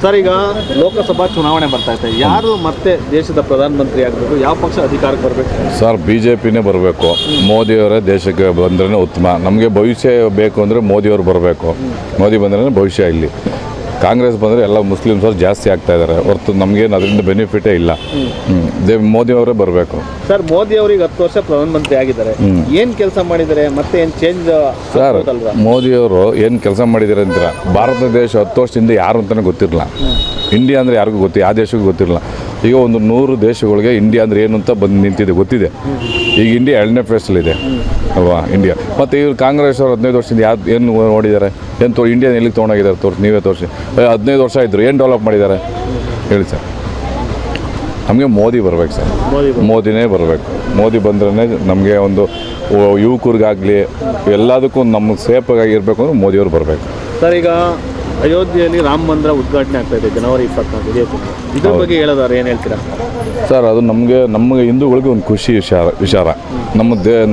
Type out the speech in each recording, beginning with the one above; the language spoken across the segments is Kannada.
ಸರ್, ಈಗ ಲೋಕಸಭಾ ಚುನಾವಣೆ ಬರ್ತಾ ಇದೆ. ಯಾರು ಮತ್ತೆ ದೇಶದ ಪ್ರಧಾನಮಂತ್ರಿ ಆಗಬೇಕು? ಯಾವ ಪಕ್ಷ ಅಧಿಕಾರಕ್ಕೆ ಬರಬೇಕು? ಸರ್, BJPನೇ ಬರಬೇಕು. ಮೋದಿಯವರೇ ದೇಶಕ್ಕೆ ಬಂದ್ರೇ ಉತ್ತಮ. ನಮಗೆ ಭವಿಷ್ಯ ಬೇಕು ಅಂದರೆ ಮೋದಿಯವರು ಬರಬೇಕು. ಮೋದಿ ಬಂದ್ರೇ ಭವಿಷ್ಯ. ಇಲ್ಲಿ ಕಾಂಗ್ರೆಸ್ ಬಂದರೆ ಎಲ್ಲ ಮುಸ್ಲಿಮ್ಸರು ಜಾಸ್ತಿ ಆಗ್ತಾ ಇದ್ದಾರೆ ಹೊರತು ನಮಗೇನು ಅದರಿಂದ ಬೆನಿಫಿಟೇ ಇಲ್ಲ. ಮೋದಿಯವರೇ ಬರಬೇಕು. ಸರ್, ಮೋದಿ ಅವರಿಗೆ 10 ವರ್ಷ ಪ್ರಧಾನಮಂತ್ರಿ ಆಗಿದ್ದಾರೆ. ಏನು ಕೆಲಸ ಮಾಡಿದ್ದಾರೆ? ಮತ್ತೆ ಏನು ಚೇಂಜ್? ಸರ್, ಮೋದಿಯವರು ಏನು ಕೆಲಸ ಮಾಡಿದ್ದಾರೆ ಅಂತೀರ? ಭಾರತ ದೇಶ 10 ವರ್ಷದಿಂದ ಯಾರು ಅಂತಲೇ ಗೊತ್ತಿರಲಿಲ್ಲ. ಇಂಡಿಯಾ ಅಂದರೆ ಯಾರಿಗೂ ಗೊತ್ತಿಲ್ಲ, ಯಾವ ದೇಶಕ್ಕೂ ಗೊತ್ತಿರಲಿಲ್ಲ. ಈಗ ಒಂದು 100 ದೇಶಗಳಿಗೆ ಇಂಡಿಯಾ ಅಂದರೆ ಏನು ಅಂತ ಬಂದು ನಿಂತಿದೆ, ಗೊತ್ತಿದೆ. ಈಗ ಇಂಡಿಯಾ 2ನೇ ಫೇಸಲ್ಲಿದೆ ಅಲ್ವಾ ಇಂಡಿಯಾ. ಮತ್ತು ಇವರು ಕಾಂಗ್ರೆಸ್ ಅವರು 15 ವರ್ಷದಿಂದ ಏನು ನೋಡಿದ್ದಾರೆ? ಏನು ಇಂಡಿಯಾನ ಎಲ್ಲಿಗೆ ತೊಗೊಂಡೋಗಿದ್ದಾರೆ? ತೋರಿಸಿ, ನೀವೇ ತೋರಿಸಿ. 15 ವರ್ಷ ಇದ್ದರು, ಏನು ಡೆವಲಪ್ ಮಾಡಿದ್ದಾರೆ ಹೇಳಿ ಸರ್? ನಮಗೆ ಮೋದಿ ಬರಬೇಕು ಸರ್, ಮೋದಿನೇ ಬರಬೇಕು. ಮೋದಿ ಬಂದ್ರೇ ನಮಗೆ ಒಂದು ಯುವಕರಿಗಾಗಲಿ ಎಲ್ಲದಕ್ಕೂ ನಮ್ಮ ಸೇಫಾಗಿ ಇರಬೇಕು ಅಂದ್ರೆ ಮೋದಿಯವರು ಬರಬೇಕು. ಸರ್, ಈಗ ಅಯೋಧ್ಯೆಯಲ್ಲಿ ರಾಮ ಮಂದಿರ ಉದ್ಘಾಟನೆ ಆಗ್ತಾ ಇದೆ ಜನವರಿ 24. ಇದ್ರ ಬಗ್ಗೆ ಹೇಳೋದಾರೆ ಏನು ಹೇಳ್ತೀರಾ? ಸರ್, ಅದು ನಮಗೆ ಹಿಂದೂಗಳಿಗೆ ಒಂದು ಖುಷಿ ವಿಚಾರ.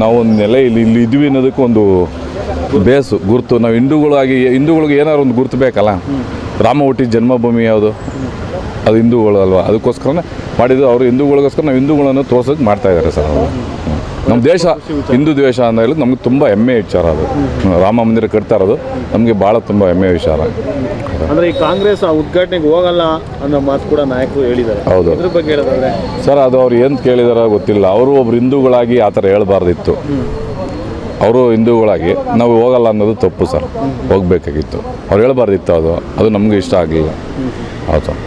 ನಾವು ಒಂದು ನೆಲೆ ಇಲ್ಲಿ ಇದ್ವಿ ಅನ್ನೋದಕ್ಕೆ ಒಂದು ಬೇಸು ಗುರುತು. ನಾವು ಹಿಂದೂಗಳಿಗೆ ಏನಾದ್ರು ಒಂದು ಗುರುತು ಬೇಕಲ್ಲ. ರಾಮ ಹುಟ್ಟಿದ ಜನ್ಮಭೂಮಿ ಯಾವುದು? ಅದು ಹಿಂದೂಗಳು ಅಲ್ವಾ? ಅದಕ್ಕೋಸ್ಕರನೇ ಮಾಡಿದ್ದು ಅವರು. ಹಿಂದೂಗಳಿಗೋಸ್ಕರ ನಾವು ಹಿಂದೂಗಳನ್ನು ತೋರ್ಸೋಕೆ ಮಾಡ್ತಾಯಿದ್ದಾರೆ ಸರ್ ಅವರು. ನಮ್ಮ ದೇಶ ಹಿಂದೂ ದ್ವೇಷ ಅಂತ ಹೇಳಿ ನಮಗೆ ತುಂಬ ಹೆಮ್ಮೆ ವಿಚಾರ. ಅದು ರಾಮ ಮಂದಿರ ಕಟ್ತಾ ಇರೋದು ನಮಗೆ ಭಾಳ ತುಂಬ ಹೆಮ್ಮೆ ವಿಚಾರ. ಅಂದರೆ ಈ ಕಾಂಗ್ರೆಸ್ ಆ ಉದ್ಘಾಟನೆಗೆ ಹೋಗಲ್ಲ ಅನ್ನೋ ಮಾತು ಕೂಡ ನಾಯಕರು ಹೇಳಿದ್ದಾರೆ. ಹೌದು. ಇದ್ರ ಬಗ್ಗೆ ಹೇಳಿದ್ರೆ ಸರ್, ಅದು ಅವ್ರು ಏನು ಕೇಳಿದಾರೋ ಗೊತ್ತಿಲ್ಲ. ಅವರು ಒಬ್ರು ಹಿಂದೂಗಳಾಗಿ ಆ ಥರ ಹೇಳ್ಬಾರ್ದಿತ್ತು. ಅವರು ಹಿಂದೂಗಳಾಗಿ ನಾವು ಹೋಗಲ್ಲ ಅನ್ನೋದು ತಪ್ಪು ಸರ್. ಹೋಗಬೇಕಾಗಿತ್ತು, ಅವ್ರು ಹೇಳ್ಬಾರ್ದಿತ್ತು. ಅದು ನಮಗೂ ಇಷ್ಟ ಆಗಲಿಲ್ಲ. ಹೌದು ಸರ್.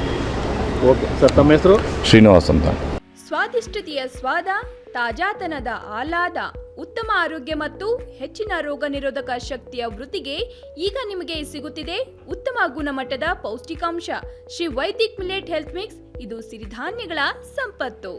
ಓಕೆ ಸರ್, ತಮ್ಮ ಹೆಸರು? ಶ್ರೀನಿವಾಸ್ ಅಂತ. ಸ್ವಾದಿಷ್ಟತೆಯ ಸ್ವಾದ, ತಾಜಾತನದ ಆಹ್ಲಾದ, ಉತ್ತಮ ಆರೋಗ್ಯ ಮತ್ತು ಹೆಚ್ಚಿನ ರೋಗ ನಿರೋಧಕ ಶಕ್ತಿಯ ವೃದ್ಧಿಗೆ ಈಗ ನಿಮಗೆ ಸಿಗುತ್ತಿದೆ ಉತ್ತಮ ಗುಣಮಟ್ಟದ ಪೌಷ್ಟಿಕಾಂಶ. Shri Vaidik millet health mix. ಇದು ಸಿರಿಧಾನ್ಯಗಳ ಸಂಪತ್ತು.